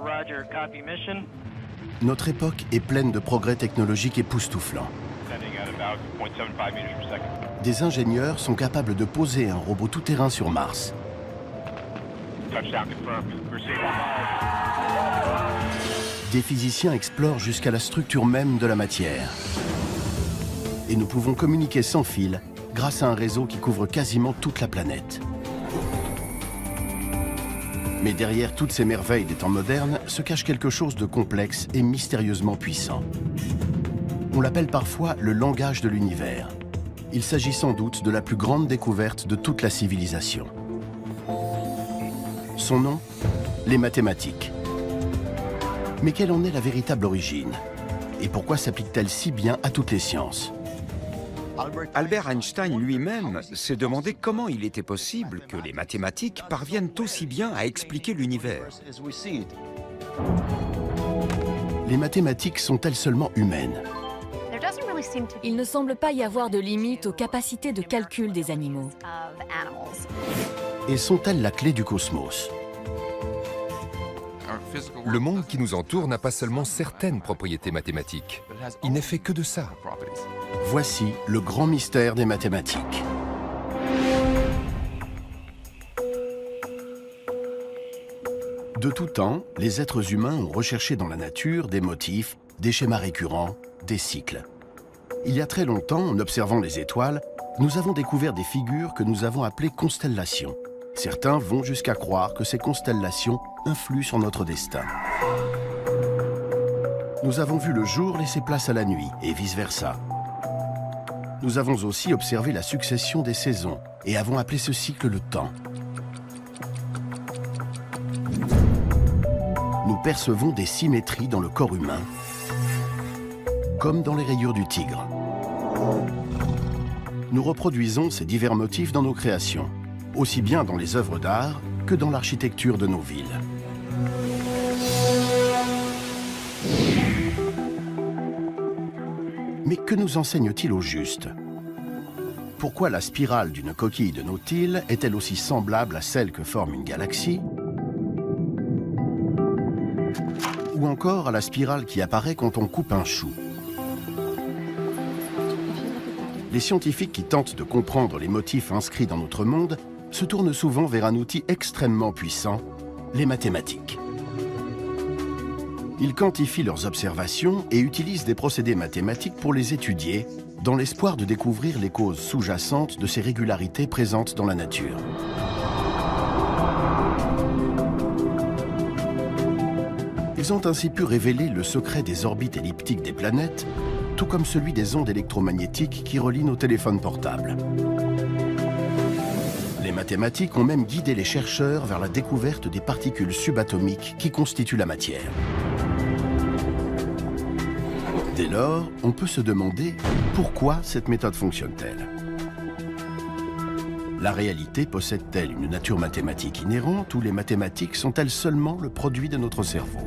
Roger, copy mission. Notre époque est pleine de progrès technologiques époustouflants. Sending at about 0.75 meters per second. Des ingénieurs sont capables de poser un robot tout-terrain sur Mars. Touchdown confirmed. Proceed. Des physiciens explorent jusqu'à la structure même de la matière. Et nous pouvons communiquer sans fil grâce à un réseau qui couvre quasiment toute la planète. Mais derrière toutes ces merveilles des temps modernes se cache quelque chose de complexe et mystérieusement puissant. On l'appelle parfois le langage de l'univers. Il s'agit sans doute de la plus grande découverte de toute la civilisation. Son nom, les mathématiques. Mais quelle en est la véritable origine? Et pourquoi s'applique-t-elle si bien à toutes les sciences? Albert Einstein lui-même s'est demandé comment il était possible que les mathématiques parviennent aussi bien à expliquer l'univers. Les mathématiques sont-elles seulement humaines? Il ne semble pas y avoir de limite aux capacités de calcul des animaux. Et sont-elles la clé du cosmos? Le monde qui nous entoure n'a pas seulement certaines propriétés mathématiques. Il n'est fait que de ça. Voici le grand mystère des mathématiques. De tout temps, les êtres humains ont recherché dans la nature des motifs, des schémas récurrents, des cycles. Il y a très longtemps, en observant les étoiles, nous avons découvert des figures que nous avons appelées constellations. Certains vont jusqu'à croire que ces constellations influent sur notre destin. Nous avons vu le jour laisser place à la nuit, et vice-versa. Nous avons aussi observé la succession des saisons, et avons appelé ce cycle le temps. Nous percevons des symétries dans le corps humain, comme dans les rayures du tigre. Nous reproduisons ces divers motifs dans nos créations, aussi bien dans les œuvres d'art que dans l'architecture de nos villes. Mais que nous enseigne-t-il au juste? Pourquoi la spirale d'une coquille de nautile est-elle aussi semblable à celle que forme une galaxie? Ou encore à la spirale qui apparaît quand on coupe un chou? Les scientifiques qui tentent de comprendre les motifs inscrits dans notre monde se tournent souvent vers un outil extrêmement puissant, les mathématiques. Ils quantifient leurs observations et utilisent des procédés mathématiques pour les étudier, dans l'espoir de découvrir les causes sous-jacentes de ces régularités présentes dans la nature. Ils ont ainsi pu révéler le secret des orbites elliptiques des planètes, tout comme celui des ondes électromagnétiques qui relient nos téléphones portables. Les mathématiques ont même guidé les chercheurs vers la découverte des particules subatomiques qui constituent la matière. Dès lors, on peut se demander pourquoi cette méthode fonctionne-t-elle? La réalité possède-t-elle une nature mathématique inhérente ou les mathématiques sont-elles seulement le produit de notre cerveau?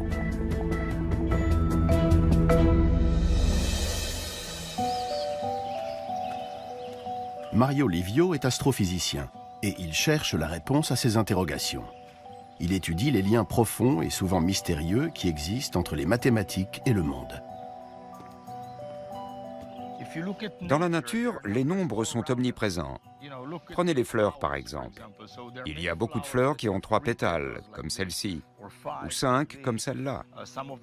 Mario Livio est astrophysicien et il cherche la réponse à ces interrogations. Il étudie les liens profonds et souvent mystérieux qui existent entre les mathématiques et le monde. Dans la nature, les nombres sont omniprésents. Prenez les fleurs par exemple. Il y a beaucoup de fleurs qui ont 3 pétales, comme celle-ci, ou 5 comme celle-là.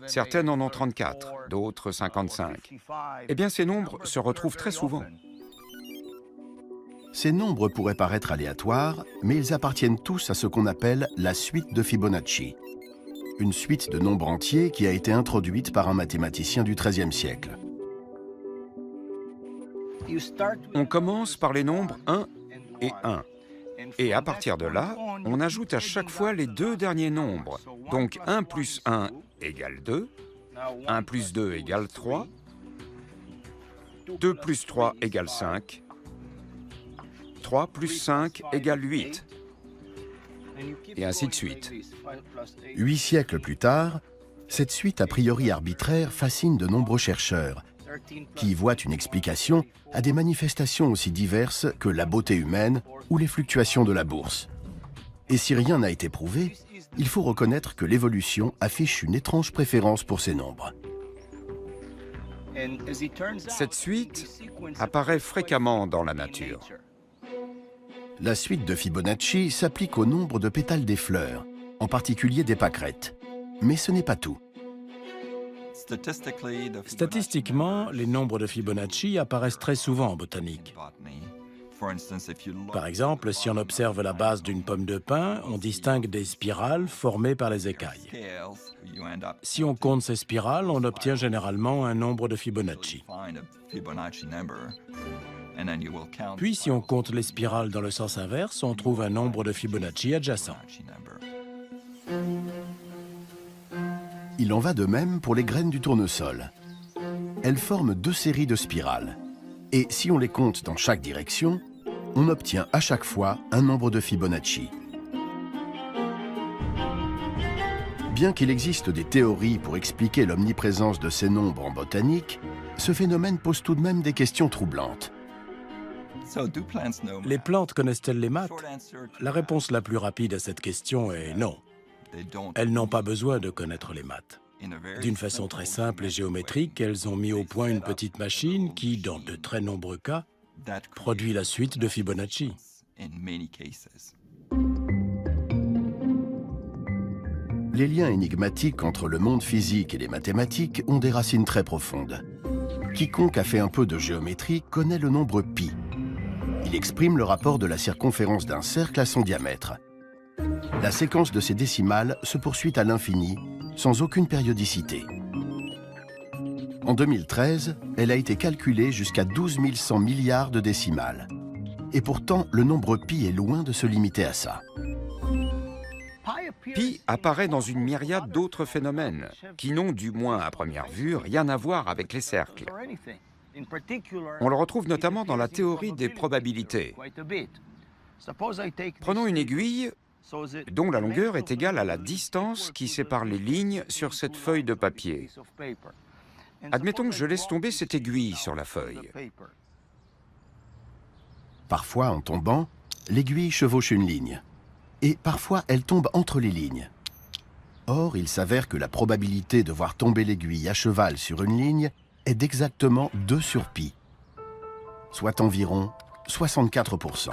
Certaines en ont 34, d'autres 55. Eh bien, ces nombres se retrouvent très souvent. Ces nombres pourraient paraître aléatoires, mais ils appartiennent tous à ce qu'on appelle la suite de Fibonacci, une suite de nombres entiers qui a été introduite par un mathématicien du XIIIe siècle. On commence par les nombres 1 et 1. Et à partir de là, on ajoute à chaque fois les 2 derniers nombres. Donc 1 plus 1 égale 2, 1 plus 2 égale 3, 2 plus 3 égale 5, 3 plus 5 égale 8, et ainsi de suite. 8 siècles plus tard, cette suite a priori arbitraire fascine de nombreux chercheurs, qui voient une explication à des manifestations aussi diverses que la beauté humaine ou les fluctuations de la bourse. Et si rien n'a été prouvé, il faut reconnaître que l'évolution affiche une étrange préférence pour ces nombres. Cette suite apparaît fréquemment dans la nature. La suite de Fibonacci s'applique au nombre de pétales des fleurs, en particulier des pâquerettes. Mais ce n'est pas tout. Statistiquement, les nombres de Fibonacci apparaissent très souvent en botanique. Par exemple, si on observe la base d'une pomme de pin, on distingue des spirales formées par les écailles. Si on compte ces spirales, on obtient généralement un nombre de Fibonacci. Puis, si on compte les spirales dans le sens inverse, on trouve un nombre de Fibonacci adjacent. Il en va de même pour les graines du tournesol. Elles forment deux séries de spirales. Et si on les compte dans chaque direction, on obtient à chaque fois un nombre de Fibonacci. Bien qu'il existe des théories pour expliquer l'omniprésence de ces nombres en botanique, ce phénomène pose tout de même des questions troublantes. Les plantes connaissent-elles les maths? La réponse la plus rapide à cette question est non. Elles n'ont pas besoin de connaître les maths. D'une façon très simple et géométrique, elles ont mis au point une petite machine qui, dans de très nombreux cas, produit la suite de Fibonacci. Les liens énigmatiques entre le monde physique et les mathématiques ont des racines très profondes. Quiconque a fait un peu de géométrie connaît le nombre pi. Il exprime le rapport de la circonférence d'un cercle à son diamètre. La séquence de ces décimales se poursuit à l'infini, sans aucune périodicité. En 2013, elle a été calculée jusqu'à 12 100 milliards de décimales. Et pourtant, le nombre pi est loin de se limiter à ça. Pi apparaît dans une myriade d'autres phénomènes qui n'ont, du moins à première vue, rien à voir avec les cercles. On le retrouve notamment dans la théorie des probabilités. Prenons une aiguille dont la longueur est égale à la distance qui sépare les lignes sur cette feuille de papier. Admettons que je laisse tomber cette aiguille sur la feuille. Parfois, en tombant, l'aiguille chevauche une ligne. Et parfois, elle tombe entre les lignes. Or, il s'avère que la probabilité de voir tomber l'aiguille à cheval sur une ligne est d'exactement 2 sur pi, soit environ 64%.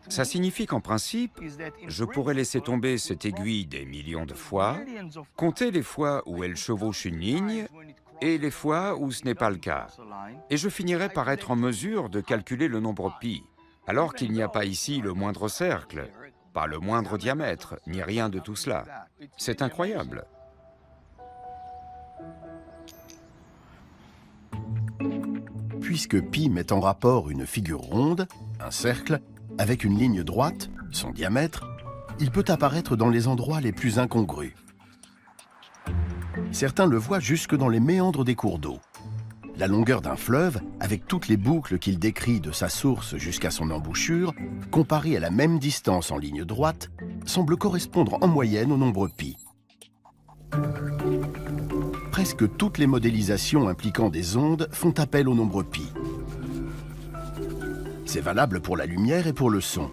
Ça signifie qu'en principe, je pourrais laisser tomber cette aiguille des millions de fois, compter les fois où elle chevauche une ligne et les fois où ce n'est pas le cas. Et je finirai par être en mesure de calculer le nombre pi, alors qu'il n'y a pas ici le moindre cercle, pas le moindre diamètre, ni rien de tout cela. C'est incroyable. Puisque pi met en rapport une figure ronde, un cercle, avec une ligne droite, son diamètre, il peut apparaître dans les endroits les plus incongrus. Certains le voient jusque dans les méandres des cours d'eau. La longueur d'un fleuve, avec toutes les boucles qu'il décrit de sa source jusqu'à son embouchure, comparée à la même distance en ligne droite, semble correspondre en moyenne au nombre pi. Presque toutes les modélisations impliquant des ondes font appel au nombre pi. C'est valable pour la lumière et pour le son.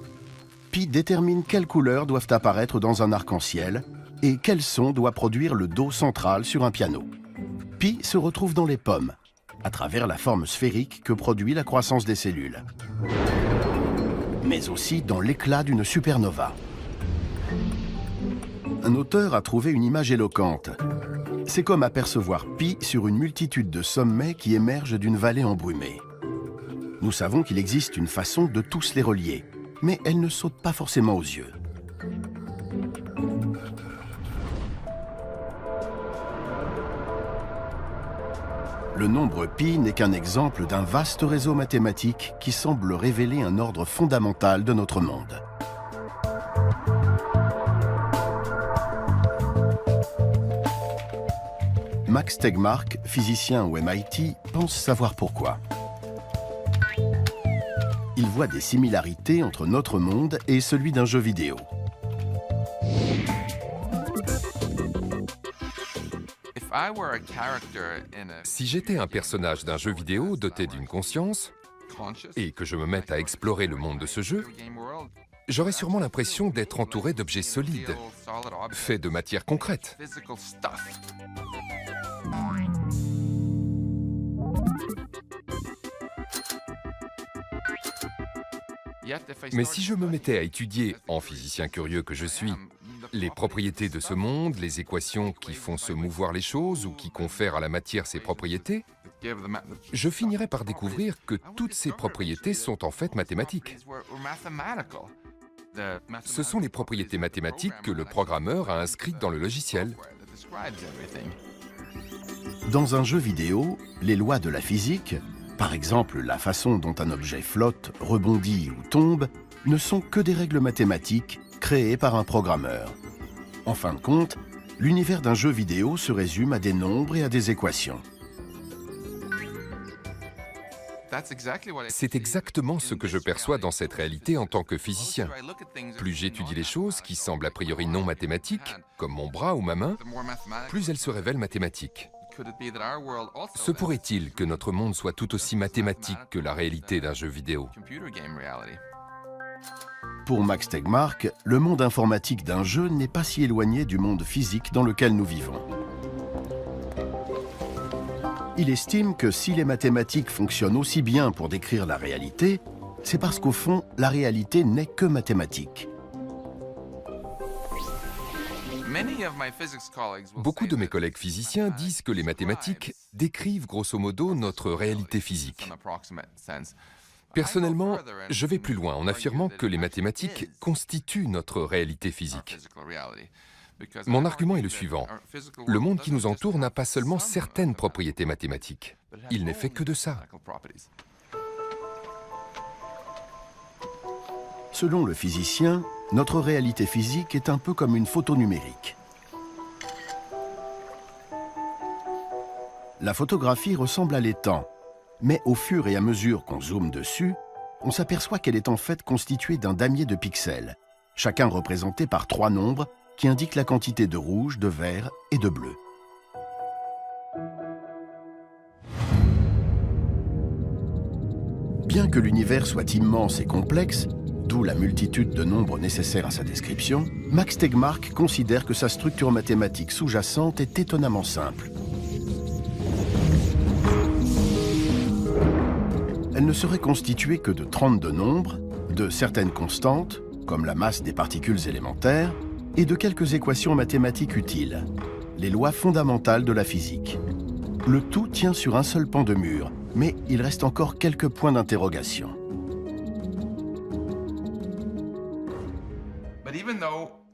Pi détermine quelles couleurs doivent apparaître dans un arc-en-ciel et quel son doit produire le do central sur un piano. Pi se retrouve dans les pommes, à travers la forme sphérique que produit la croissance des cellules, mais aussi dans l'éclat d'une supernova. Un auteur a trouvé une image éloquente. C'est comme apercevoir Pi sur une multitude de sommets qui émergent d'une vallée embrumée. Nous savons qu'il existe une façon de tous les relier, mais elle ne saute pas forcément aux yeux. Le nombre pi n'est qu'un exemple d'un vaste réseau mathématique qui semble révéler un ordre fondamental de notre monde. Max Tegmark, physicien au MIT, pense savoir pourquoi. Il voit des similarités entre notre monde et celui d'un jeu vidéo. Si j'étais un personnage d'un jeu vidéo doté d'une conscience et que je me mette à explorer le monde de ce jeu, j'aurais sûrement l'impression d'être entouré d'objets solides, faits de matière concrète. Mais si je me mettais à étudier, en physicien curieux que je suis, les propriétés de ce monde, les équations qui font se mouvoir les choses ou qui confèrent à la matière ses propriétés, je finirais par découvrir que toutes ces propriétés sont en fait mathématiques. Ce sont les propriétés mathématiques que le programmeur a inscrites dans le logiciel. Dans un jeu vidéo, les lois de la physique, par exemple la façon dont un objet flotte, rebondit ou tombe, ne sont que des règles mathématiques créées par un programmeur. En fin de compte, l'univers d'un jeu vidéo se résume à des nombres et à des équations. C'est exactement ce que je perçois dans cette réalité en tant que physicien. Plus j'étudie les choses qui semblent a priori non mathématiques, comme mon bras ou ma main, plus elles se révèlent mathématiques. Se pourrait-il que notre monde soit tout aussi mathématique que la réalité d'un jeu vidéo? Pour Max Tegmark, le monde informatique d'un jeu n'est pas si éloigné du monde physique dans lequel nous vivons. Il estime que si les mathématiques fonctionnent aussi bien pour décrire la réalité, c'est parce qu'au fond, la réalité n'est que mathématique. Beaucoup de mes collègues physiciens disent que les mathématiques décrivent grosso modo notre réalité physique. Personnellement, je vais plus loin en affirmant que les mathématiques constituent notre réalité physique. Mon argument est le suivant. Le monde qui nous entoure n'a pas seulement certaines propriétés mathématiques. Il n'est fait que de ça. Selon le physicien, notre réalité physique est un peu comme une photo numérique. La photographie ressemble à l'étang, mais au fur et à mesure qu'on zoome dessus, on s'aperçoit qu'elle est en fait constituée d'un damier de pixels, chacun représenté par 3 nombres qui indiquent la quantité de rouge, de vert et de bleu. Bien que l'univers soit immense et complexe, d'où la multitude de nombres nécessaires à sa description, Max Tegmark considère que sa structure mathématique sous-jacente est étonnamment simple. Elle ne serait constituée que de 32 nombres, de certaines constantes, comme la masse des particules élémentaires, et de quelques équations mathématiques utiles, les lois fondamentales de la physique. Le tout tient sur un seul pan de mur, mais il reste encore quelques points d'interrogation.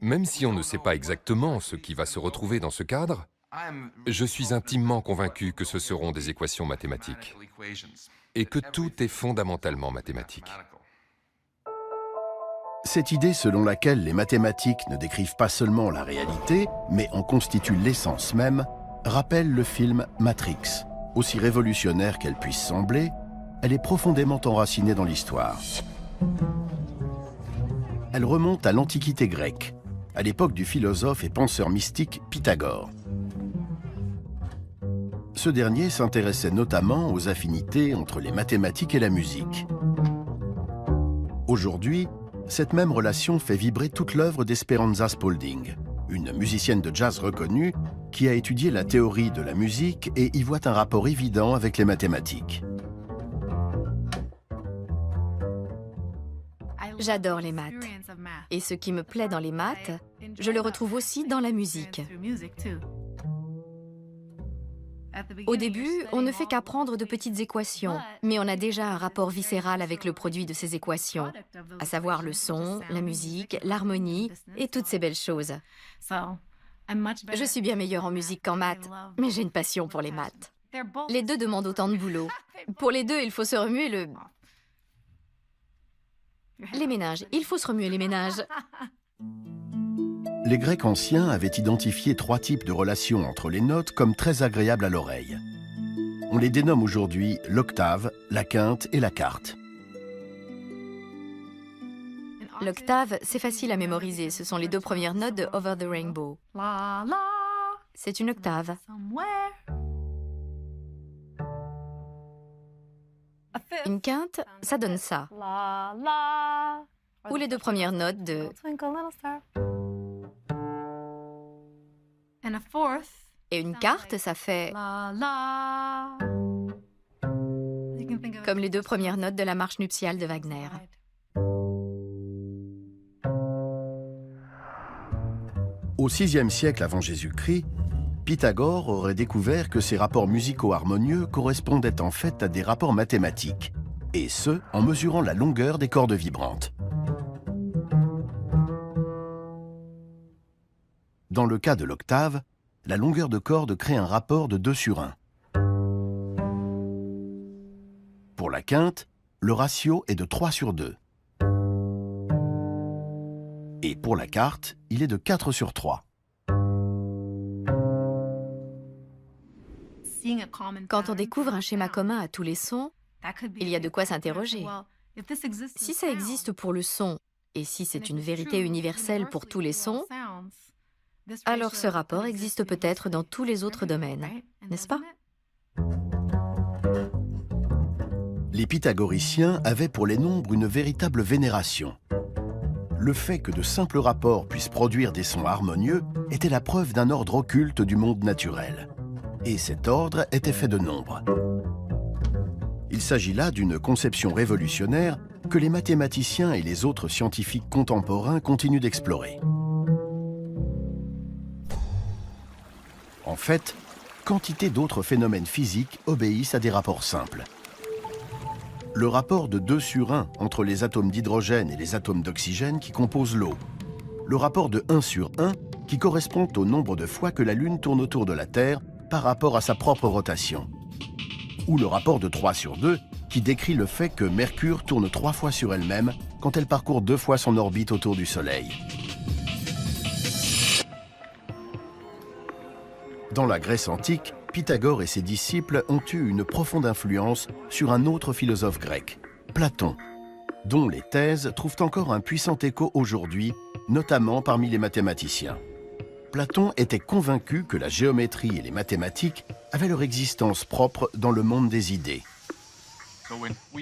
Même si on ne sait pas exactement ce qui va se retrouver dans ce cadre, je suis intimement convaincu que ce seront des équations mathématiques et que tout est fondamentalement mathématique. Cette idée selon laquelle les mathématiques ne décrivent pas seulement la réalité, mais en constituent l'essence même, rappelle le film Matrix. Aussi révolutionnaire qu'elle puisse sembler, elle est profondément enracinée dans l'histoire. Elle remonte à l'Antiquité grecque, à l'époque du philosophe et penseur mystique Pythagore. Ce dernier s'intéressait notamment aux affinités entre les mathématiques et la musique. Aujourd'hui, cette même relation fait vibrer toute l'œuvre d'Esperanza Spalding, une musicienne de jazz reconnue qui a étudié la théorie de la musique et y voit un rapport évident avec les mathématiques. J'adore les maths. Et ce qui me plaît dans les maths, je le retrouve aussi dans la musique. Au début, on ne fait qu'apprendre de petites équations, mais on a déjà un rapport viscéral avec le produit de ces équations, à savoir le son, la musique, l'harmonie et toutes ces belles choses. Je suis bien meilleure en musique qu'en maths, mais j'ai une passion pour les maths. Les deux demandent autant de boulot. Pour les deux, il faut se remuer les méninges. Il faut se remuer les méninges. Les Grecs anciens avaient identifié 3 types de relations entre les notes comme très agréables à l'oreille. On les dénomme aujourd'hui l'octave, la quinte et la quarte. L'octave, c'est facile à mémoriser. Ce sont les 2 premières notes de Over the Rainbow. C'est une octave. Une quinte, ça donne ça. ou les deux premières notes de... Et une quarte, ça fait... comme les deux premières notes de la marche nuptiale de Wagner. Au VIe siècle avant Jésus-Christ, Pythagore aurait découvert que ces rapports musicaux harmonieux correspondaient en fait à des rapports mathématiques, et ce, en mesurant la longueur des cordes vibrantes. Dans le cas de l'octave, la longueur de corde crée un rapport de 2/1. Pour la quinte, le ratio est de 3/2. Et pour la quarte, il est de 4/3. Quand on découvre un schéma commun à tous les sons, il y a de quoi s'interroger. Si ça existe pour le son, et si c'est une vérité universelle pour tous les sons, alors ce rapport existe peut-être dans tous les autres domaines, n'est-ce pas? Les pythagoriciens avaient pour les nombres une véritable vénération. Le fait que de simples rapports puissent produire des sons harmonieux était la preuve d'un ordre occulte du monde naturel. Et cet ordre était fait de nombres. Il s'agit là d'une conception révolutionnaire que les mathématiciens et les autres scientifiques contemporains continuent d'explorer. En fait, quantité d'autres phénomènes physiques obéissent à des rapports simples. Le rapport de 2/1 entre les atomes d'hydrogène et les atomes d'oxygène qui composent l'eau. Le rapport de 1/1 qui correspond au nombre de fois que la Lune tourne autour de la Terre par rapport à sa propre rotation. Ou le rapport de 3/2 qui décrit le fait que Mercure tourne 3 fois sur elle-même quand elle parcourt 2 fois son orbite autour du Soleil. Dans la Grèce antique, Pythagore et ses disciples ont eu une profonde influence sur un autre philosophe grec, Platon, dont les thèses trouvent encore un puissant écho aujourd'hui, notamment parmi les mathématiciens. Platon était convaincu que la géométrie et les mathématiques avaient leur existence propre dans le monde des idées.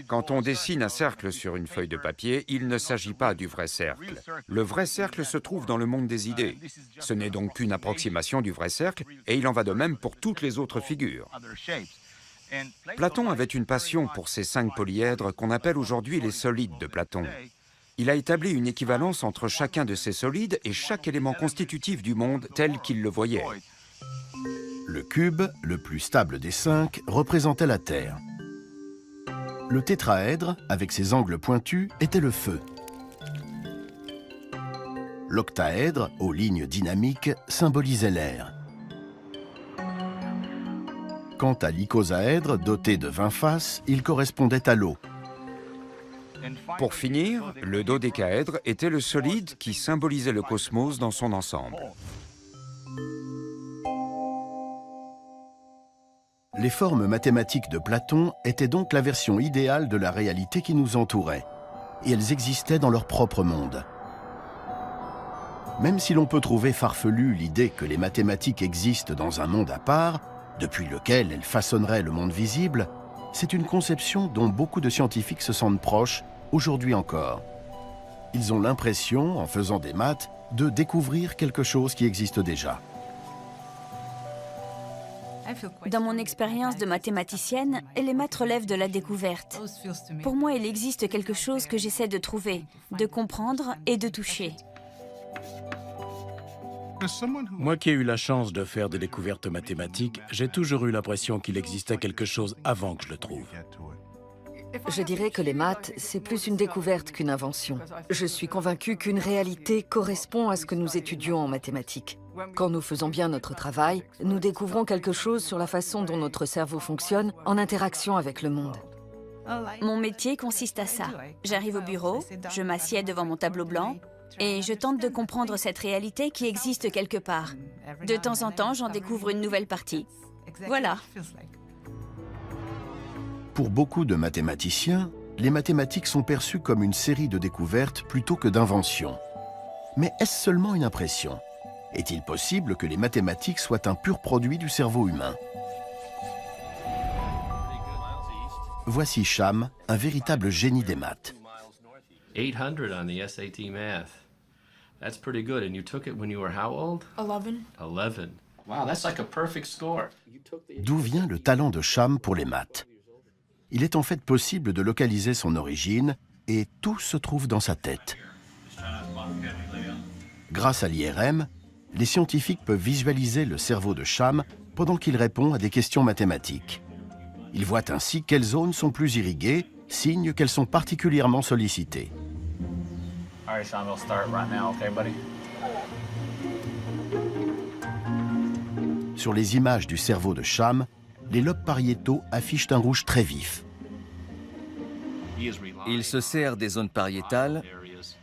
Quand on dessine un cercle sur une feuille de papier, il ne s'agit pas du vrai cercle. Le vrai cercle se trouve dans le monde des idées. Ce n'est donc qu'une approximation du vrai cercle, et il en va de même pour toutes les autres figures. Platon avait une passion pour ces 5 polyèdres qu'on appelle aujourd'hui les solides de Platon. Il a établi une équivalence entre chacun de ces solides et chaque élément constitutif du monde tel qu'il le voyait. Le cube, le plus stable des 5, représentait la Terre. Le tétraèdre, avec ses angles pointus, était le feu. L'octaèdre, aux lignes dynamiques, symbolisait l'air. Quant à l'icosaèdre, doté de 20 faces, il correspondait à l'eau. Pour finir, le dodécaèdre était le solide qui symbolisait le cosmos dans son ensemble. Les formes mathématiques de Platon étaient donc la version idéale de la réalité qui nous entourait, et elles existaient dans leur propre monde. Même si l'on peut trouver farfelue l'idée que les mathématiques existent dans un monde à part, depuis lequel elles façonneraient le monde visible, c'est une conception dont beaucoup de scientifiques se sentent proches, aujourd'hui encore. Ils ont l'impression, en faisant des maths, de découvrir quelque chose qui existe déjà. Dans mon expérience de mathématicienne, les maths relèvent de la découverte. Pour moi, il existe quelque chose que j'essaie de trouver, de comprendre et de toucher. Moi qui ai eu la chance de faire des découvertes mathématiques, j'ai toujours eu l'impression qu'il existait quelque chose avant que je le trouve. Je dirais que les maths, c'est plus une découverte qu'une invention. Je suis convaincue qu'une réalité correspond à ce que nous étudions en mathématiques. Quand nous faisons bien notre travail, nous découvrons quelque chose sur la façon dont notre cerveau fonctionne en interaction avec le monde. Mon métier consiste à ça. J'arrive au bureau, je m'assieds devant mon tableau blanc et je tente de comprendre cette réalité qui existe quelque part. De temps en temps, j'en découvre une nouvelle partie. Voilà. Pour beaucoup de mathématiciens, les mathématiques sont perçues comme une série de découvertes plutôt que d'inventions. Mais est-ce seulement une impression ? Est-il possible que les mathématiques soient un pur produit du cerveau humain? Voici Sham, un véritable génie des maths. 800 on the SAT math. That's pretty good. And you took it when you were how old? 11. 11. Wow, that's like a perfect score. D'où vient le talent de Sham pour les maths? Il est en fait possible de localiser son origine et tout se trouve dans sa tête. Grâce à l'IRM, les scientifiques peuvent visualiser le cerveau de Sham pendant qu'il répond à des questions mathématiques. Ils voient ainsi quelles zones sont plus irriguées, signe qu'elles sont particulièrement sollicitées. All right, Sham, we'll start right now, okay, buddy? Sur les images du cerveau de Sham, les lobes pariétaux affichent un rouge très vif. Il se sert des zones pariétales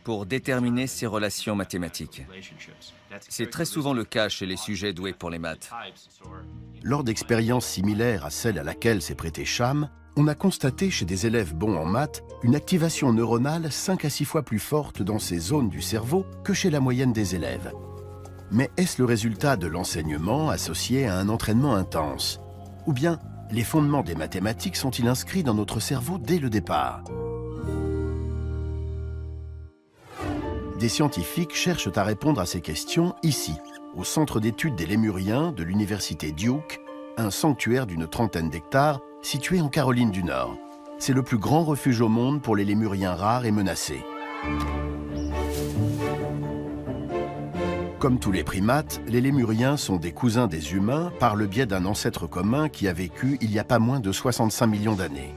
pour déterminer ses relations mathématiques. C'est très souvent le cas chez les sujets doués pour les maths. Lors d'expériences similaires à celle à laquelle s'est prêté Sham, on a constaté chez des élèves bons en maths une activation neuronale 5 à 6 fois plus forte dans ces zones du cerveau que chez la moyenne des élèves. Mais est-ce le résultat de l'enseignement associé à un entraînement intense? Ou bien les fondements des mathématiques sont-ils inscrits dans notre cerveau dès le départ? Des scientifiques cherchent à répondre à ces questions ici, au Centre d'études des Lémuriens de l'Université Duke, un sanctuaire d'une trentaine d'hectares situé en Caroline du Nord. C'est le plus grand refuge au monde pour les lémuriens rares et menacés. Comme tous les primates, les lémuriens sont des cousins des humains par le biais d'un ancêtre commun qui a vécu il y a pas moins de 65 millions d'années.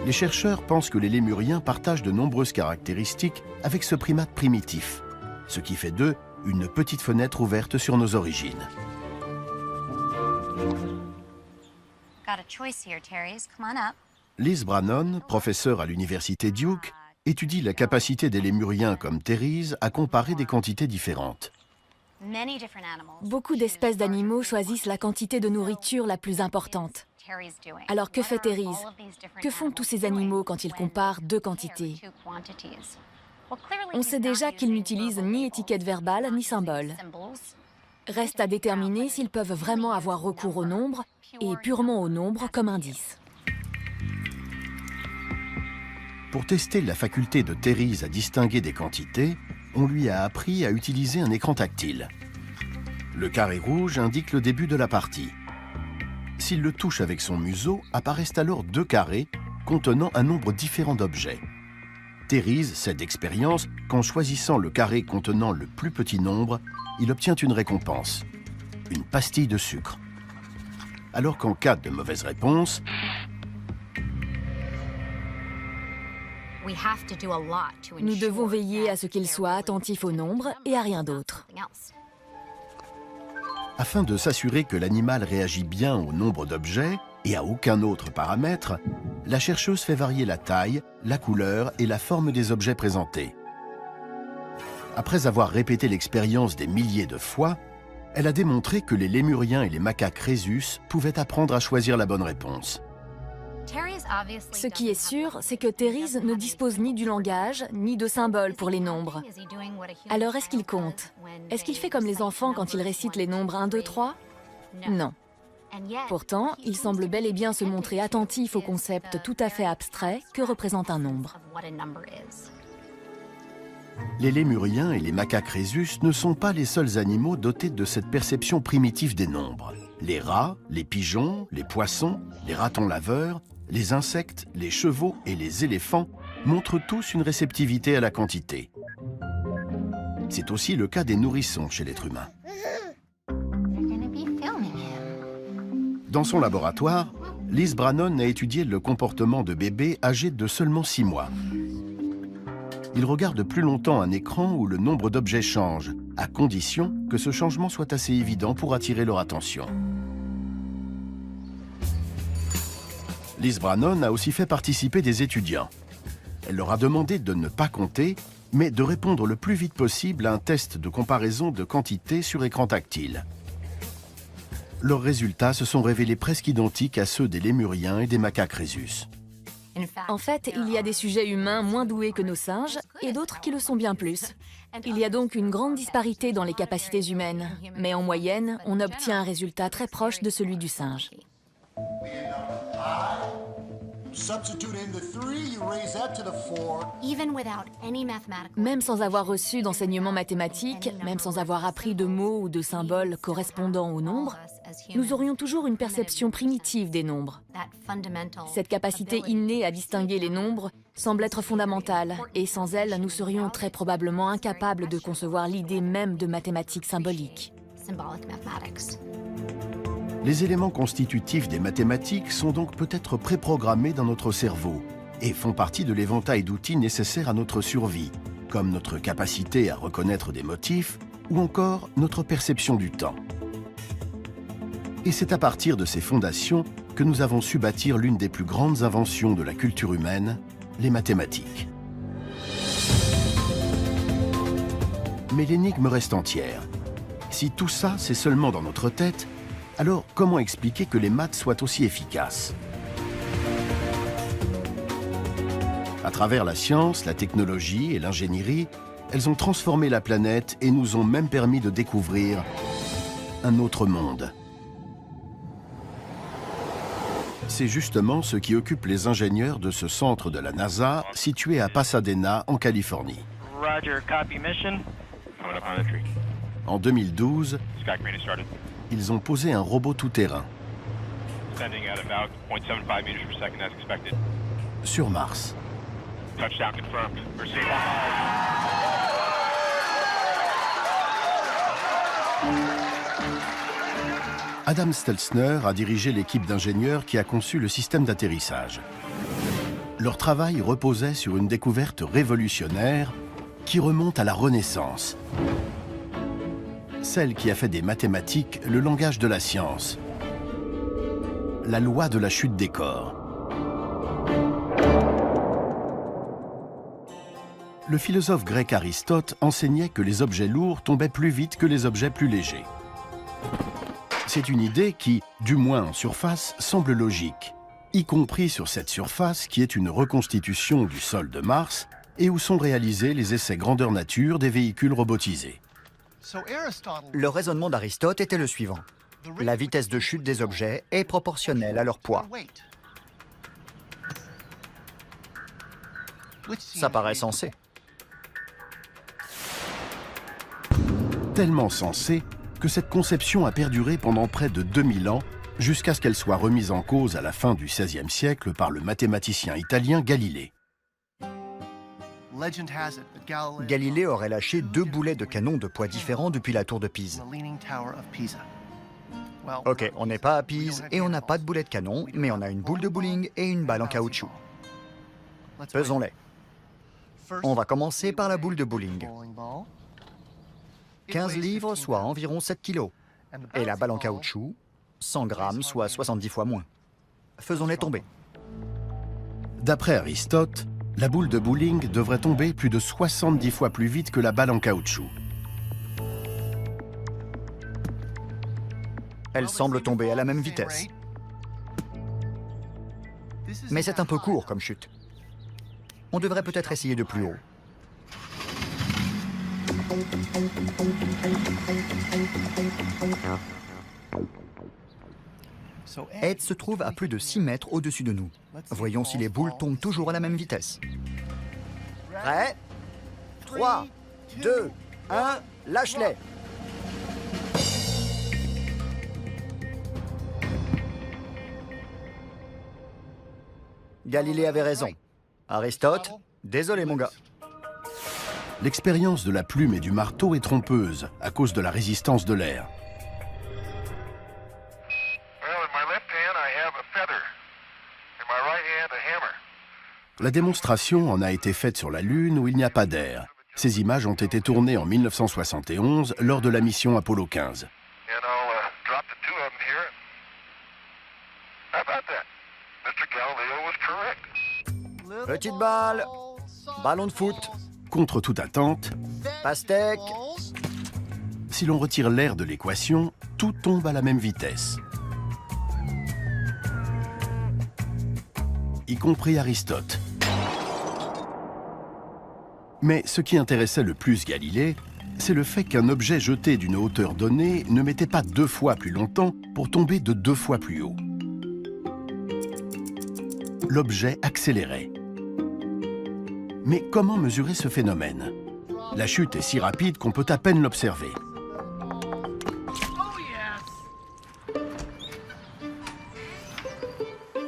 Les chercheurs pensent que les lémuriens partagent de nombreuses caractéristiques avec ce primate primitif, ce qui fait d'eux une petite fenêtre ouverte sur nos origines. Liz Brannon, professeure à l'université Duke, étudie la capacité des lémuriens comme Therese à comparer des quantités différentes. Beaucoup d'espèces d'animaux choisissent la quantité de nourriture la plus importante. Alors que fait Therese? Que font tous ces animaux quand ils comparent deux quantités? On sait déjà qu'ils n'utilisent ni étiquette verbale ni symbole. Reste à déterminer s'ils peuvent vraiment avoir recours au nombre et purement au nombre comme indice. Pour tester la faculté de Therese à distinguer des quantités, on lui a appris à utiliser un écran tactile. Le carré rouge indique le début de la partie. S'il le touche avec son museau, apparaissent alors deux carrés contenant un nombre différent d'objets. Therese sait d'expérience qu'en choisissant le carré contenant le plus petit nombre, il obtient une récompense, une pastille de sucre. Alors qu'en cas de mauvaise réponse, nous devons veiller à ce qu'il soit attentif au nombre et à rien d'autre. Afin de s'assurer que l'animal réagit bien au nombre d'objets et à aucun autre paramètre, la chercheuse fait varier la taille, la couleur et la forme des objets présentés. Après avoir répété l'expérience des milliers de fois, elle a démontré que les lémuriens et les macaques rhésus pouvaient apprendre à choisir la bonne réponse. Ce qui est sûr, c'est que Therese ne dispose ni du langage, ni de symboles pour les nombres. Alors est-ce qu'il compte? Est-ce qu'il fait comme les enfants quand ils récitent les nombres 1, 2, 3? Non. Pourtant, il semble bel et bien se montrer attentif au concept tout à fait abstrait que représente un nombre. Les lémuriens et les macaques rhésus ne sont pas les seuls animaux dotés de cette perception primitive des nombres. Les rats, les pigeons, les poissons, les ratons laveurs, les insectes, les chevaux et les éléphants montrent tous une réceptivité à la quantité. C'est aussi le cas des nourrissons chez l'être humain. Dans son laboratoire, Liz Brannon a étudié le comportement de bébés âgés de seulement 6 mois. Ils regardent plus longtemps un écran où le nombre d'objets change, à condition que ce changement soit assez évident pour attirer leur attention. Liz Brannon a aussi fait participer des étudiants. Elle leur a demandé de ne pas compter, mais de répondre le plus vite possible à un test de comparaison de quantité sur écran tactile. Leurs résultats se sont révélés presque identiques à ceux des lémuriens et des macaques rhésus. En fait, il y a des sujets humains moins doués que nos singes et d'autres qui le sont bien plus. Il y a donc une grande disparité dans les capacités humaines, mais en moyenne, on obtient un résultat très proche de celui du singe. Même sans avoir reçu d'enseignement mathématique, même sans avoir appris de mots ou de symboles correspondant aux nombres, nous aurions toujours une perception primitive des nombres. Cette capacité innée à distinguer les nombres semble être fondamentale, et sans elle, nous serions très probablement incapables de concevoir l'idée même de mathématiques symboliques. Les éléments constitutifs des mathématiques sont donc peut-être préprogrammés dans notre cerveau et font partie de l'éventail d'outils nécessaires à notre survie, comme notre capacité à reconnaître des motifs ou encore notre perception du temps. Et c'est à partir de ces fondations que nous avons su bâtir l'une des plus grandes inventions de la culture humaine, les mathématiques. Mais l'énigme reste entière. Si tout ça, c'est seulement dans notre tête, alors comment expliquer que les maths soient aussi efficaces? À travers la science, la technologie et l'ingénierie, elles ont transformé la planète et nous ont même permis de découvrir un autre monde. C'est justement ce qui occupe les ingénieurs de ce centre de la NASA, situé à Pasadena, en Californie. Roger, copy mission. Coming up on the tree. En 2012, Sky Crane has started. ils ont posé un robot tout-terrain Descending at about 0.75 meters per second as expected. sur Mars. Touchdown confirmed. Proceed. Adam Stelzner a dirigé l'équipe d'ingénieurs qui a conçu le système d'atterrissage. Leur travail reposait sur une découverte révolutionnaire qui remonte à la Renaissance. Celle qui a fait des mathématiques le langage de la science. La loi de la chute des corps. Le philosophe grec Aristote enseignait que les objets lourds tombaient plus vite que les objets plus légers. C'est une idée qui, du moins en surface, semble logique, y compris sur cette surface qui est une reconstitution du sol de Mars et où sont réalisés les essais grandeur nature des véhicules robotisés. Le raisonnement d'Aristote était le suivant. La vitesse de chute des objets est proportionnelle à leur poids. Ça paraît sensé. Tellement sensé que cette conception a perduré pendant près de 2000 ans, jusqu'à ce qu'elle soit remise en cause à la fin du XVIe siècle par le mathématicien italien Galilée. Galilée aurait lâché 2 boulets de canon de poids différents depuis la tour de Pise. Ok, on n'est pas à Pise et on n'a pas de boulet de canon, mais on a une boule de bowling et une balle en caoutchouc. Pesons-les. On va commencer par la boule de bowling. 15 livres, soit environ 7 kilos. Et la balle en caoutchouc, 100 grammes, soit 70 fois moins. Faisons-les tomber. D'après Aristote, la boule de bowling devrait tomber plus de 70 fois plus vite que la balle en caoutchouc. Elle semble tomber à la même vitesse. Mais c'est un peu court comme chute. On devrait peut-être essayer de plus haut. Ed se trouve à plus de 6 mètres au-dessus de nous. Voyons si les boules tombent toujours à la même vitesse. Prêt? 3, 2, 1, lâche-les! Galilée avait raison. Aristote, désolé mon gars. L'expérience de la plume et du marteau est trompeuse à cause de la résistance de l'air. La démonstration en a été faite sur la Lune où il n'y a pas d'air. Ces images ont été tournées en 1971 lors de la mission Apollo 15. Petite balle, ballon de foot. Contre toute attente, pastèque. Si l'on retire l'air de l'équation, tout tombe à la même vitesse. Y compris Aristote. Mais ce qui intéressait le plus Galilée, c'est le fait qu'un objet jeté d'une hauteur donnée ne mettait pas 2 fois plus longtemps pour tomber de 2 fois plus haut. l'objet accélérait. Mais comment mesurer ce phénomène? La chute est si rapide qu'on peut à peine l'observer.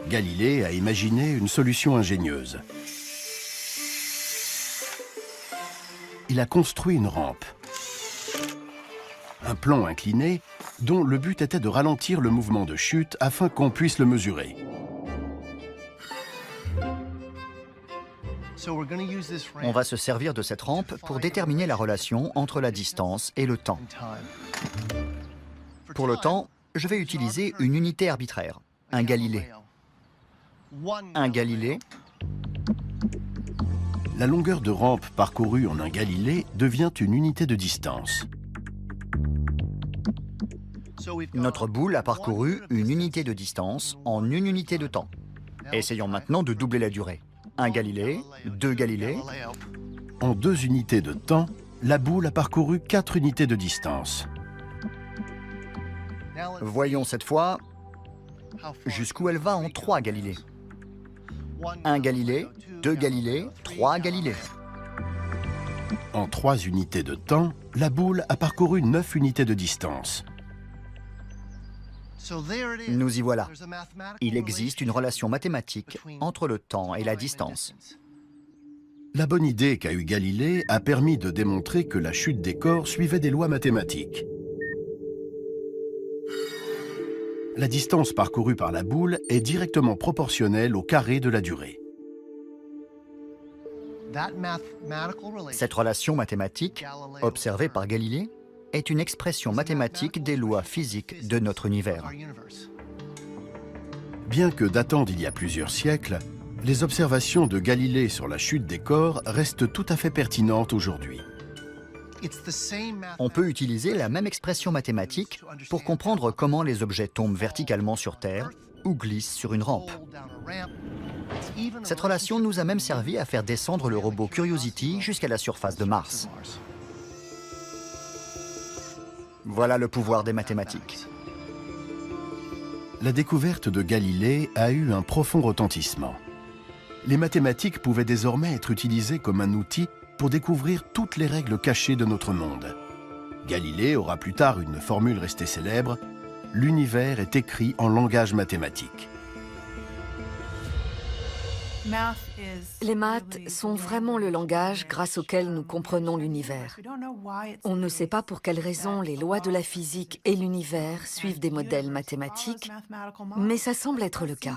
Galilée a imaginé une solution ingénieuse. Il a construit une rampe. Un plan incliné dont le but était de ralentir le mouvement de chute afin qu'on puisse le mesurer. On va se servir de cette rampe pour déterminer la relation entre la distance et le temps. Pour le temps, je vais utiliser une unité arbitraire, un Galilée. Un Galilée. La longueur de rampe parcourue en un Galilée devient une unité de distance. Notre boule a parcouru une unité de distance en une unité de temps. Essayons maintenant de doubler la durée. Un Galilée, 2 Galilées. En 2 unités de temps, la boule a parcouru 4 unités de distance. Voyons cette fois jusqu'où elle va en 3 Galilées. 1 Galilée, 2 Galilées, 3 Galilées. En 3 unités de temps, la boule a parcouru 9 unités de distance. Nous y voilà. Il existe une relation mathématique entre le temps et la distance. La bonne idée qu'a eue Galilée a permis de démontrer que la chute des corps suivait des lois mathématiques. La distance parcourue par la boule est directement proportionnelle au carré de la durée. Cette relation mathématique, observée par Galilée, est une expression mathématique des lois physiques de notre univers. Bien que datant d'il y a plusieurs siècles, les observations de Galilée sur la chute des corps restent tout à fait pertinentes aujourd'hui. On peut utiliser la même expression mathématique pour comprendre comment les objets tombent verticalement sur Terre ou glissent sur une rampe. Cette relation nous a même servi à faire descendre le robot Curiosity jusqu'à la surface de Mars. Voilà le pouvoir des mathématiques. La découverte de Galilée a eu un profond retentissement. Les mathématiques pouvaient désormais être utilisées comme un outil pour découvrir toutes les règles cachées de notre monde. Galilée aura plus tard une formule restée célèbre: l'univers est écrit en langage mathématique. Les maths sont vraiment le langage grâce auquel nous comprenons l'univers. On ne sait pas pour quelles raisons les lois de la physique et l'univers suivent des modèles mathématiques, mais ça semble être le cas.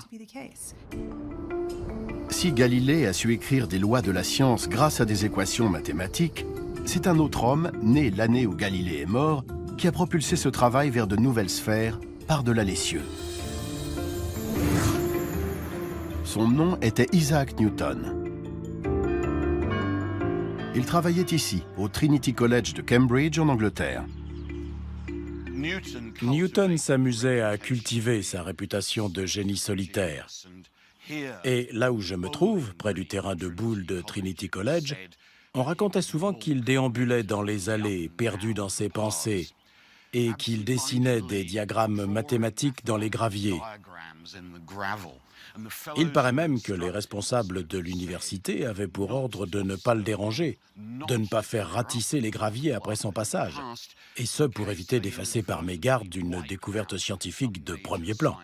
Si Galilée a su écrire des lois de la science grâce à des équations mathématiques, c'est un autre homme, né l'année où Galilée est mort, qui a propulsé ce travail vers de nouvelles sphères, par-delà les cieux. Son nom était Isaac Newton. Il travaillait ici, au Trinity College de Cambridge, en Angleterre. Newton s'amusait à cultiver sa réputation de génie solitaire. Et là où je me trouve, près du terrain de boules de Trinity College, on racontait souvent qu'il déambulait dans les allées, perdu dans ses pensées, et qu'il dessinait des diagrammes mathématiques dans les graviers. Il paraît même que les responsables de l'université avaient pour ordre de ne pas le déranger, de ne pas faire ratisser les graviers après son passage, et ce pour éviter d'effacer par mégarde une découverte scientifique de premier plan.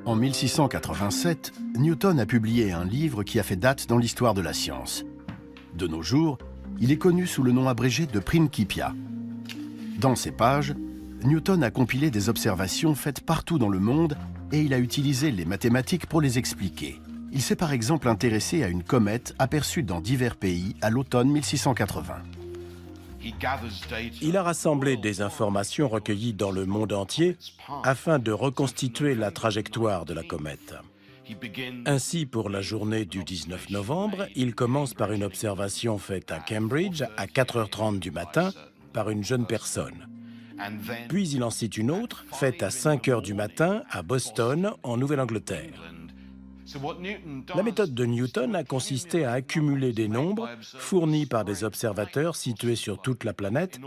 En 1687, Newton a publié un livre qui a fait date dans l'histoire de la science. De nos jours, il est connu sous le nom abrégé de Principia. Dans ces pages, Newton a compilé des observations faites partout dans le monde et il a utilisé les mathématiques pour les expliquer. Il s'est par exemple intéressé à une comète aperçue dans divers pays à l'automne 1680. Il a rassemblé des informations recueillies dans le monde entier afin de reconstituer la trajectoire de la comète. Ainsi, pour la journée du 19 novembre, il commence par une observation faite à Cambridge à 4h30 du matin par une jeune personne. Puis il en cite une autre, faite à 5h du matin à Boston, en Nouvelle-Angleterre. La méthode de Newton a consisté à accumuler des nombres fournis par des observateurs situés sur toute la planète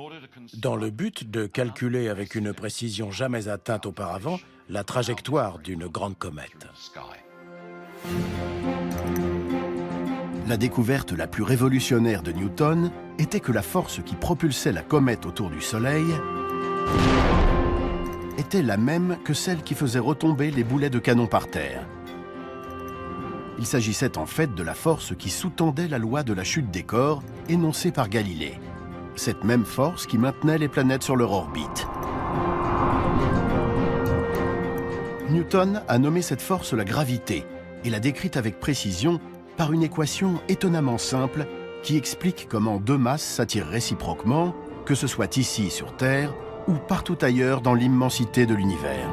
dans le but de calculer avec une précision jamais atteinte auparavant la trajectoire d'une grande comète. La découverte la plus révolutionnaire de Newton était que la force qui propulsait la comète autour du Soleil était la même que celle qui faisait retomber les boulets de canon par terre. Il s'agissait en fait de la force qui sous-tendait la loi de la chute des corps énoncée par Galilée. Cette même force qui maintenait les planètes sur leur orbite. Newton a nommé cette force la gravité et l'a décrite avec précision par une équation étonnamment simple qui explique comment deux masses s'attirent réciproquement, que ce soit ici sur Terre ou partout ailleurs dans l'immensité de l'univers.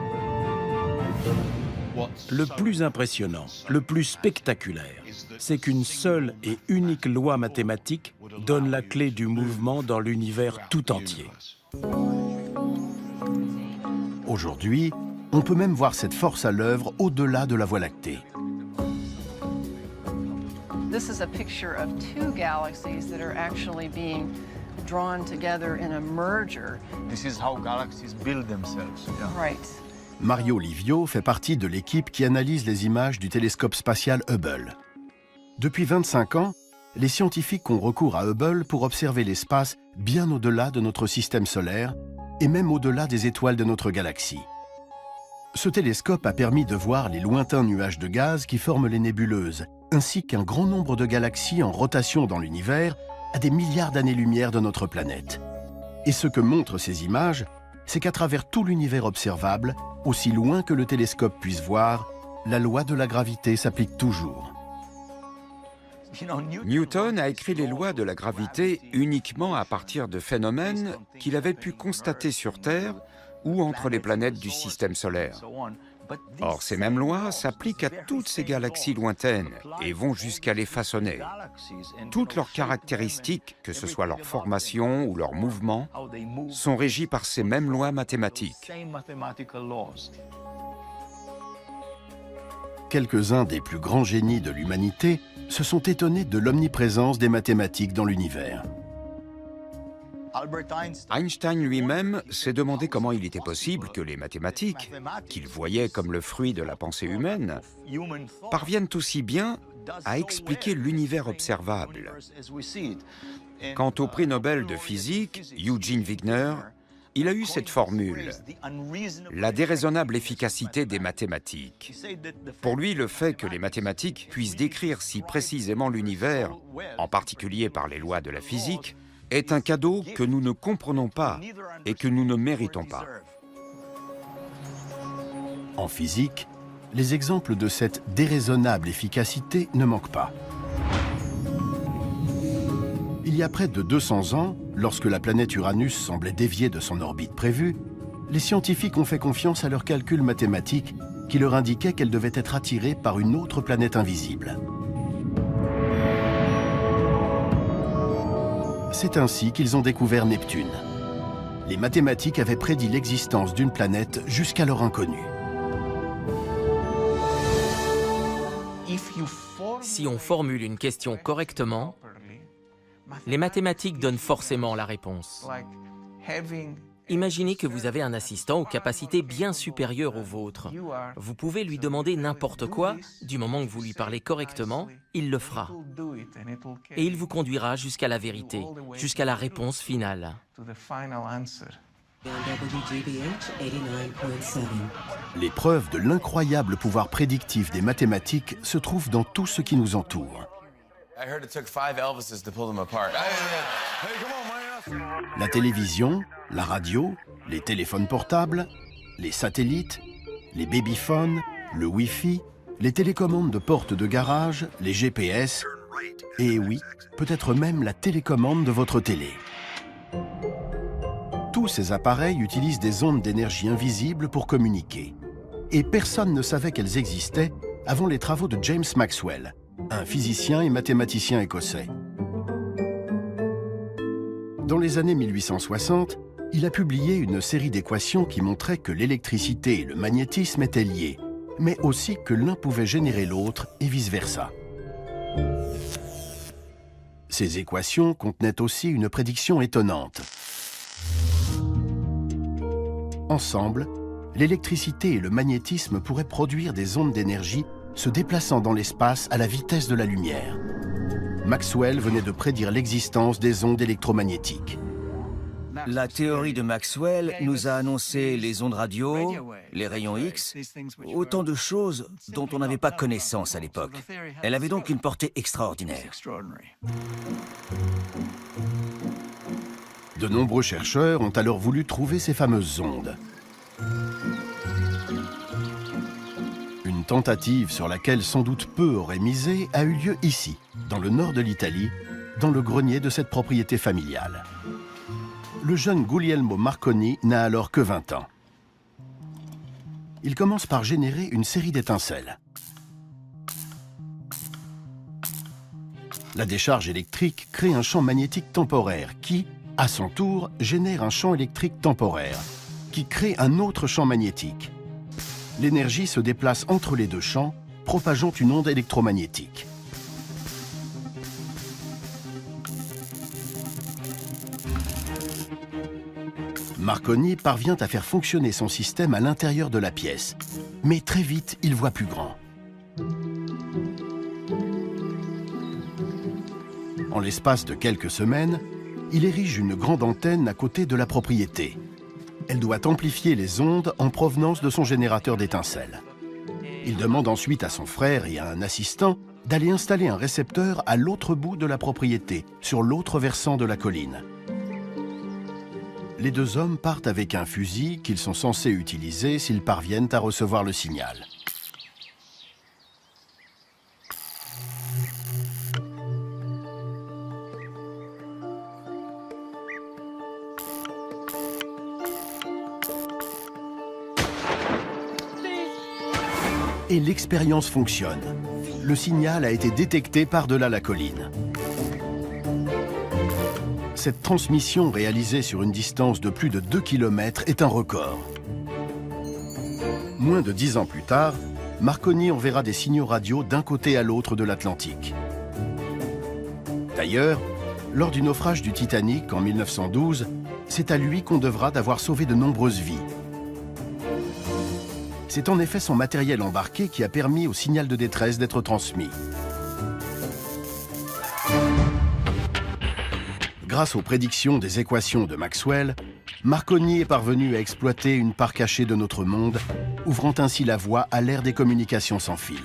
Le plus impressionnant, le plus spectaculaire, c'est qu'une seule et unique loi mathématique donne la clé du mouvement dans l'univers tout entier. Aujourd'hui, on peut même voir cette force à l'œuvre au-delà de la Voie lactée. This is a picture of two galaxies that are actually being drawn together in a merger. This is how galaxies build themselves. Yeah. Right. Mario Livio fait partie de l'équipe qui analyse les images du télescope spatial Hubble. Depuis 25 ans, les scientifiques ont recours à Hubble pour observer l'espace bien au-delà de notre système solaire et même au-delà des étoiles de notre galaxie. Ce télescope a permis de voir les lointains nuages de gaz qui forment les nébuleuses, ainsi qu'un grand nombre de galaxies en rotation dans l'univers à des milliards d'années-lumière de notre planète. Et ce que montrent ces images, c'est qu'à travers tout l'univers observable, aussi loin que le télescope puisse voir, la loi de la gravité s'applique toujours. Newton a écrit les lois de la gravité uniquement à partir de phénomènes qu'il avait pu constater sur Terre ou entre les planètes du système solaire. Or, ces mêmes lois s'appliquent à toutes ces galaxies lointaines et vont jusqu'à les façonner. Toutes leurs caractéristiques, que ce soit leur formation ou leur mouvement, sont régies par ces mêmes lois mathématiques. Quelques-uns des plus grands génies de l'humanité se sont étonnés de l'omniprésence des mathématiques dans l'univers. Einstein lui-même s'est demandé comment il était possible que les mathématiques, qu'il voyait comme le fruit de la pensée humaine, parviennent aussi bien à expliquer l'univers observable. Quant au prix Nobel de physique, Eugene Wigner, il a eu cette formule, la déraisonnable efficacité des mathématiques. Pour lui, le fait que les mathématiques puissent décrire si précisément l'univers, en particulier par les lois de la physique, est un cadeau que nous ne comprenons pas et que nous ne méritons pas. En physique, les exemples de cette déraisonnable efficacité ne manquent pas. Il y a près de 200 ans, lorsque la planète Uranus semblait dévier de son orbite prévue, les scientifiques ont fait confiance à leurs calculs mathématiques qui leur indiquaient qu'elle devait être attirée par une autre planète invisible. C'est ainsi qu'ils ont découvert Neptune. Les mathématiques avaient prédit l'existence d'une planète jusqu'alors inconnue. Si on formule une question correctement, les mathématiques donnent forcément la réponse. Imaginez que vous avez un assistant aux capacités bien supérieures aux vôtres. Vous pouvez lui demander n'importe quoi, du moment que vous lui parlez correctement, il le fera. Et il vous conduira jusqu'à la vérité, jusqu'à la réponse finale. Les preuves de l'incroyable pouvoir prédictif des mathématiques se trouvent dans tout ce qui nous entoure. La télévision, la radio, les téléphones portables, les satellites, les babyphones, le Wi-Fi, les télécommandes de portes de garage, les GPS, et oui, peut-être même la télécommande de votre télé. Tous ces appareils utilisent des ondes d'énergie invisibles pour communiquer. Et personne ne savait qu'elles existaient avant les travaux de James Maxwell, un physicien et mathématicien écossais. Dans les années 1860, il a publié une série d'équations qui montraient que l'électricité et le magnétisme étaient liés, mais aussi que l'un pouvait générer l'autre et vice-versa. Ces équations contenaient aussi une prédiction étonnante. Ensemble, l'électricité et le magnétisme pourraient produire des ondes d'énergie se déplaçant dans l'espace à la vitesse de la lumière. Maxwell venait de prédire l'existence des ondes électromagnétiques. La théorie de Maxwell nous a annoncé les ondes radio, les rayons X, autant de choses dont on n'avait pas connaissance à l'époque. Elle avait donc une portée extraordinaire. De nombreux chercheurs ont alors voulu trouver ces fameuses ondes. Une tentative sur laquelle sans doute peu auraient misé a eu lieu ici, dans le nord de l'Italie, dans le grenier de cette propriété familiale. Le jeune Guglielmo Marconi n'a alors que 20 ans. Il commence par générer une série d'étincelles. La décharge électrique crée un champ magnétique temporaire qui, à son tour, génère un champ électrique temporaire, qui crée un autre champ magnétique. L'énergie se déplace entre les deux champs, propageant une onde électromagnétique. Marconi parvient à faire fonctionner son système à l'intérieur de la pièce, mais très vite, il voit plus grand. En l'espace de quelques semaines, il érige une grande antenne à côté de la propriété. Elle doit amplifier les ondes en provenance de son générateur d'étincelles. Il demande ensuite à son frère et à un assistant d'aller installer un récepteur à l'autre bout de la propriété, sur l'autre versant de la colline. Les deux hommes partent avec un fusil qu'ils sont censés utiliser s'ils parviennent à recevoir le signal. Et l'expérience fonctionne. Le signal a été détecté par-delà la colline. Cette transmission réalisée sur une distance de plus de 2 km est un record. Moins de 10 ans plus tard, Marconi enverra des signaux radio d'un côté à l'autre de l'Atlantique. D'ailleurs, lors du naufrage du Titanic en 1912, c'est à lui qu'on devra d'avoir sauvé de nombreuses vies. C'est en effet son matériel embarqué qui a permis au signal de détresse d'être transmis. Grâce aux prédictions des équations de Maxwell, Marconi est parvenu à exploiter une part cachée de notre monde, ouvrant ainsi la voie à l'ère des communications sans fil.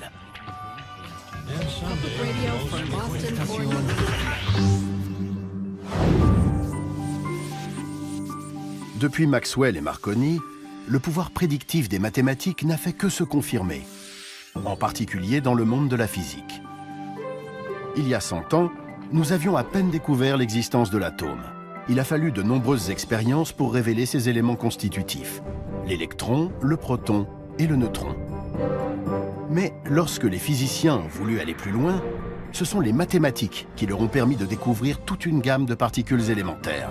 Depuis Maxwell et Marconi, le pouvoir prédictif des mathématiques n'a fait que se confirmer, en particulier dans le monde de la physique. Il y a 100 ans, nous avions à peine découvert l'existence de l'atome. Il a fallu de nombreuses expériences pour révéler ses éléments constitutifs, l'électron, le proton et le neutron. Mais lorsque les physiciens ont voulu aller plus loin, ce sont les mathématiques qui leur ont permis de découvrir toute une gamme de particules élémentaires.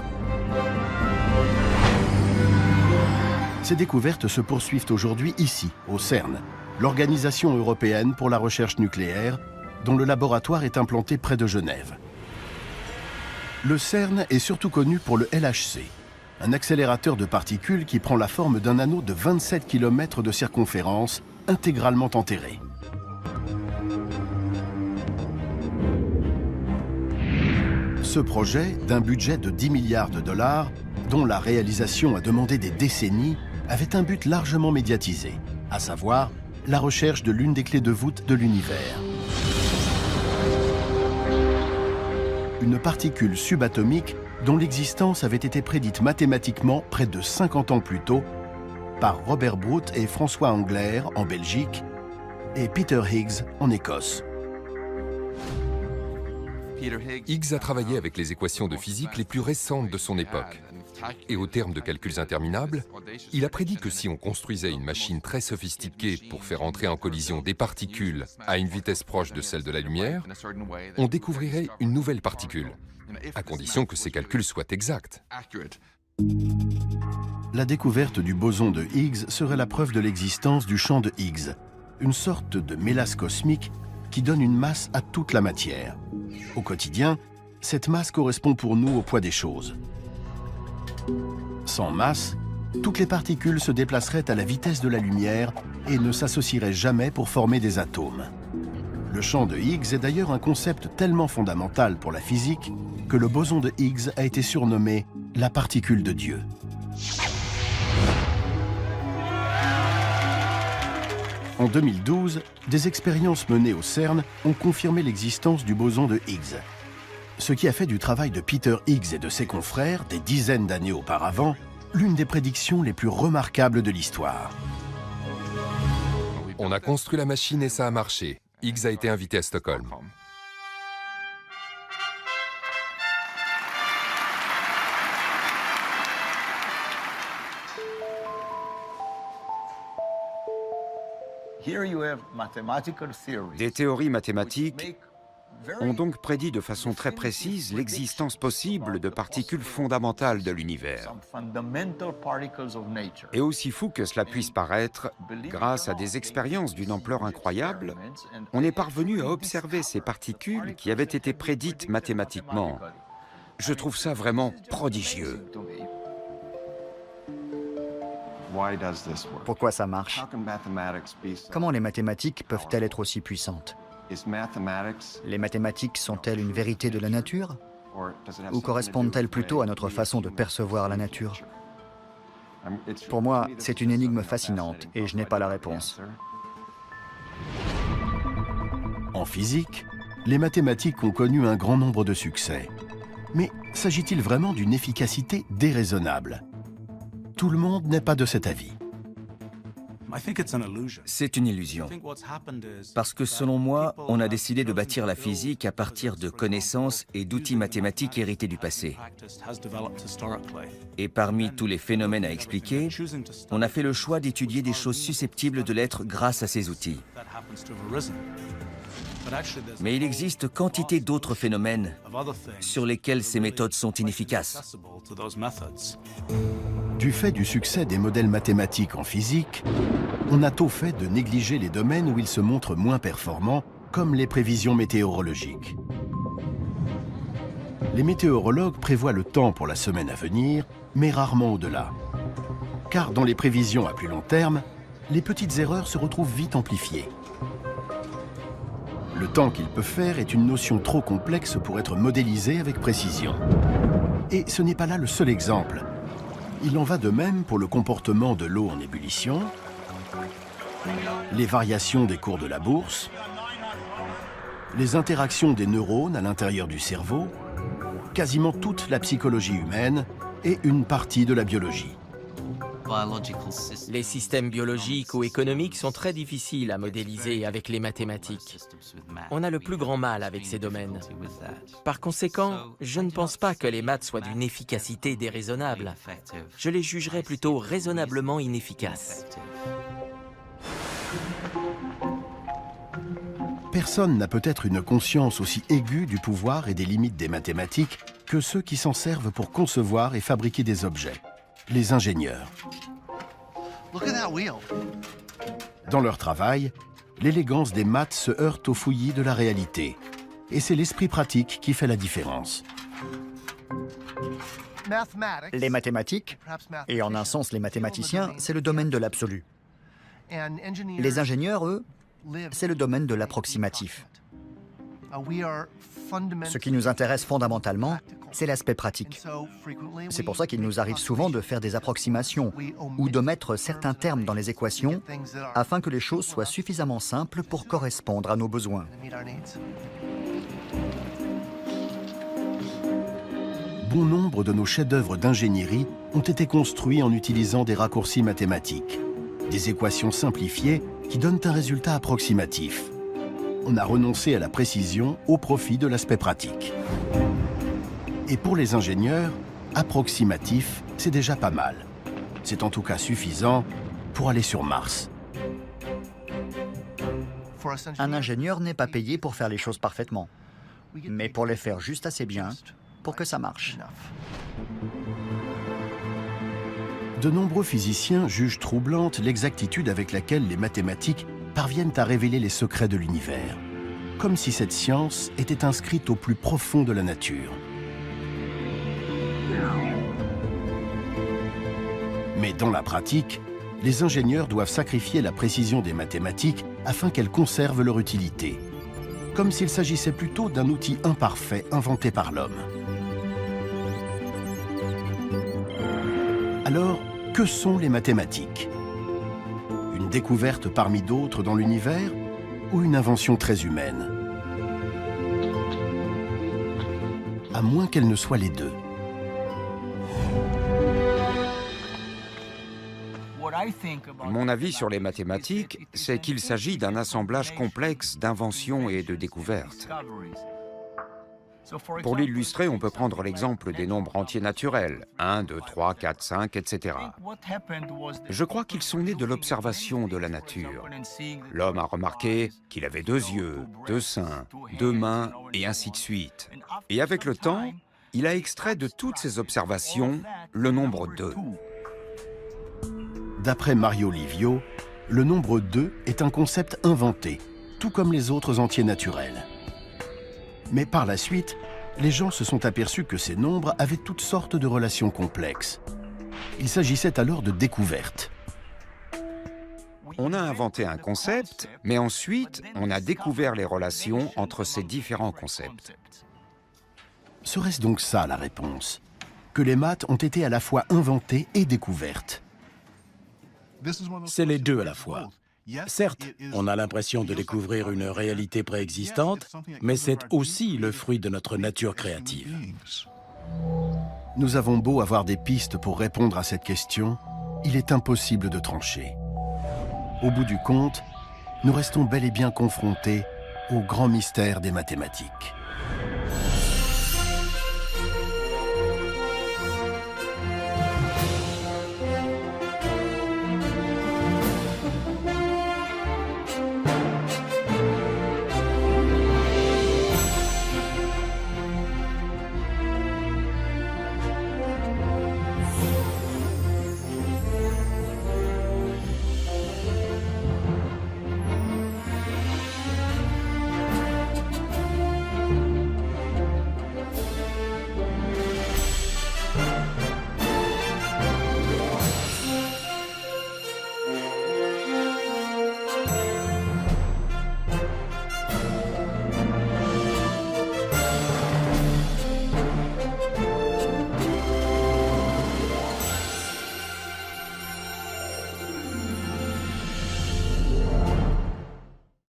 Ces découvertes se poursuivent aujourd'hui ici, au CERN, l'Organisation européenne pour la recherche nucléaire, dont le laboratoire est implanté près de Genève. Le CERN est surtout connu pour le LHC, un accélérateur de particules qui prend la forme d'un anneau de 27 km de circonférence, intégralement enterré. Ce projet, d'un budget de 10 milliards de dollars, dont la réalisation a demandé des décennies, avait un but largement médiatisé, à savoir la recherche de l'une des clés de voûte de l'univers. Une particule subatomique dont l'existence avait été prédite mathématiquement près de 50 ans plus tôt par Robert Brout et François Englert en Belgique et Peter Higgs en Écosse. Higgs a travaillé avec les équations de physique les plus récentes de son époque. Et au terme de calculs interminables, il a prédit que si on construisait une machine très sophistiquée pour faire entrer en collision des particules à une vitesse proche de celle de la lumière, on découvrirait une nouvelle particule, à condition que ces calculs soient exacts. La découverte du boson de Higgs serait la preuve de l'existence du champ de Higgs, une sorte de mélasse cosmique qui donne une masse à toute la matière. Au quotidien, cette masse correspond pour nous au poids des choses. Sans masse, toutes les particules se déplaceraient à la vitesse de la lumière et ne s'associeraient jamais pour former des atomes. Le champ de Higgs est d'ailleurs un concept tellement fondamental pour la physique que le boson de Higgs a été surnommé la particule de Dieu. En 2012, des expériences menées au CERN ont confirmé l'existence du boson de Higgs. Ce qui a fait du travail de Peter Higgs et de ses confrères, des dizaines d'années auparavant, l'une des prédictions les plus remarquables de l'histoire. On a construit la machine et ça a marché. Higgs a été invité à Stockholm. Des théories mathématiques ont donc prédit de façon très précise l'existence possible de particules fondamentales de l'univers. Et aussi fou que cela puisse paraître, grâce à des expériences d'une ampleur incroyable, on est parvenu à observer ces particules qui avaient été prédites mathématiquement. Je trouve ça vraiment prodigieux. Pourquoi ça marche? Comment les mathématiques peuvent-elles être aussi puissantes? Les mathématiques sont-elles une vérité de la nature? Ou correspondent-elles plutôt à notre façon de percevoir la nature? Pour moi, c'est une énigme fascinante et je n'ai pas la réponse. En physique, les mathématiques ont connu un grand nombre de succès. Mais s'agit-il vraiment d'une efficacité déraisonnable? Tout le monde n'est pas de cet avis. C'est une illusion. Parce que selon moi, on a décidé de bâtir la physique à partir de connaissances et d'outils mathématiques hérités du passé. Et parmi tous les phénomènes à expliquer, on a fait le choix d'étudier des choses susceptibles de l'être grâce à ces outils. Mais il existe quantité d'autres phénomènes sur lesquels ces méthodes sont inefficaces. Du fait du succès des modèles mathématiques en physique, on a tôt fait de négliger les domaines où ils se montrent moins performants, comme les prévisions météorologiques. Les météorologues prévoient le temps pour la semaine à venir, mais rarement au-delà. Car dans les prévisions à plus long terme, les petites erreurs se retrouvent vite amplifiées. Le temps qu'il peut faire est une notion trop complexe pour être modélisée avec précision. Et ce n'est pas là le seul exemple. Il en va de même pour le comportement de l'eau en ébullition, les variations des cours de la bourse, les interactions des neurones à l'intérieur du cerveau, quasiment toute la psychologie humaine et une partie de la biologie. Les systèmes biologiques ou économiques sont très difficiles à modéliser avec les mathématiques. On a le plus grand mal avec ces domaines. Par conséquent, je ne pense pas que les maths soient d'une efficacité déraisonnable. Je les jugerais plutôt raisonnablement inefficaces. Personne n'a peut-être une conscience aussi aiguë du pouvoir et des limites des mathématiques que ceux qui s'en servent pour concevoir et fabriquer des objets, les ingénieurs. Dans leur travail, l'élégance des maths se heurte au fouillis de la réalité. Et c'est l'esprit pratique qui fait la différence. Les mathématiques, et en un sens les mathématiciens, c'est le domaine de l'absolu. Les ingénieurs, eux, c'est le domaine de l'approximatif. Ce qui nous intéresse fondamentalement, c'est l'aspect pratique. C'est pour ça qu'il nous arrive souvent de faire des approximations ou de mettre certains termes dans les équations afin que les choses soient suffisamment simples pour correspondre à nos besoins. Bon nombre de nos chefs-d'œuvre d'ingénierie ont été construits en utilisant des raccourcis mathématiques, des équations simplifiées qui donnent un résultat approximatif. On a renoncé à la précision au profit de l'aspect pratique. Et pour les ingénieurs, approximatif, c'est déjà pas mal. C'est en tout cas suffisant pour aller sur Mars. Un ingénieur n'est pas payé pour faire les choses parfaitement, mais pour les faire juste assez bien pour que ça marche. De nombreux physiciens jugent troublante l'exactitude avec laquelle les mathématiques parviennent à révéler les secrets de l'univers, comme si cette science était inscrite au plus profond de la nature. Mais dans la pratique, les ingénieurs doivent sacrifier la précision des mathématiques afin qu'elles conservent leur utilité, comme s'il s'agissait plutôt d'un outil imparfait inventé par l'homme. Alors, que sont les mathématiques? Une découverte parmi d'autres dans l'univers ou une invention très humaine? À moins qu'elle ne soit les deux. Mon avis sur les mathématiques, c'est qu'il s'agit d'un assemblage complexe d'inventions et de découvertes. Pour l'illustrer, on peut prendre l'exemple des nombres entiers naturels, 1, 2, 3, 4, 5, etc. Je crois qu'ils sont nés de l'observation de la nature. L'homme a remarqué qu'il avait 2 yeux, 2 seins, 2 mains, et ainsi de suite. Et avec le temps, il a extrait de toutes ces observations le nombre 2. D'après Mario Livio, le nombre 2 est un concept inventé, tout comme les autres entiers naturels. Mais par la suite, les gens se sont aperçus que ces nombres avaient toutes sortes de relations complexes. Il s'agissait alors de découvertes. On a inventé un concept, mais ensuite, on a découvert les relations entre ces différents concepts. Serait-ce donc ça la réponse? Que les maths ont été à la fois inventées et découvertes? C'est les deux à la fois. Certes, on a l'impression de découvrir une réalité préexistante, mais c'est aussi le fruit de notre nature créative. Nous avons beau avoir des pistes pour répondre à cette question, il est impossible de trancher. Au bout du compte, nous restons bel et bien confrontés au grand mystère des mathématiques.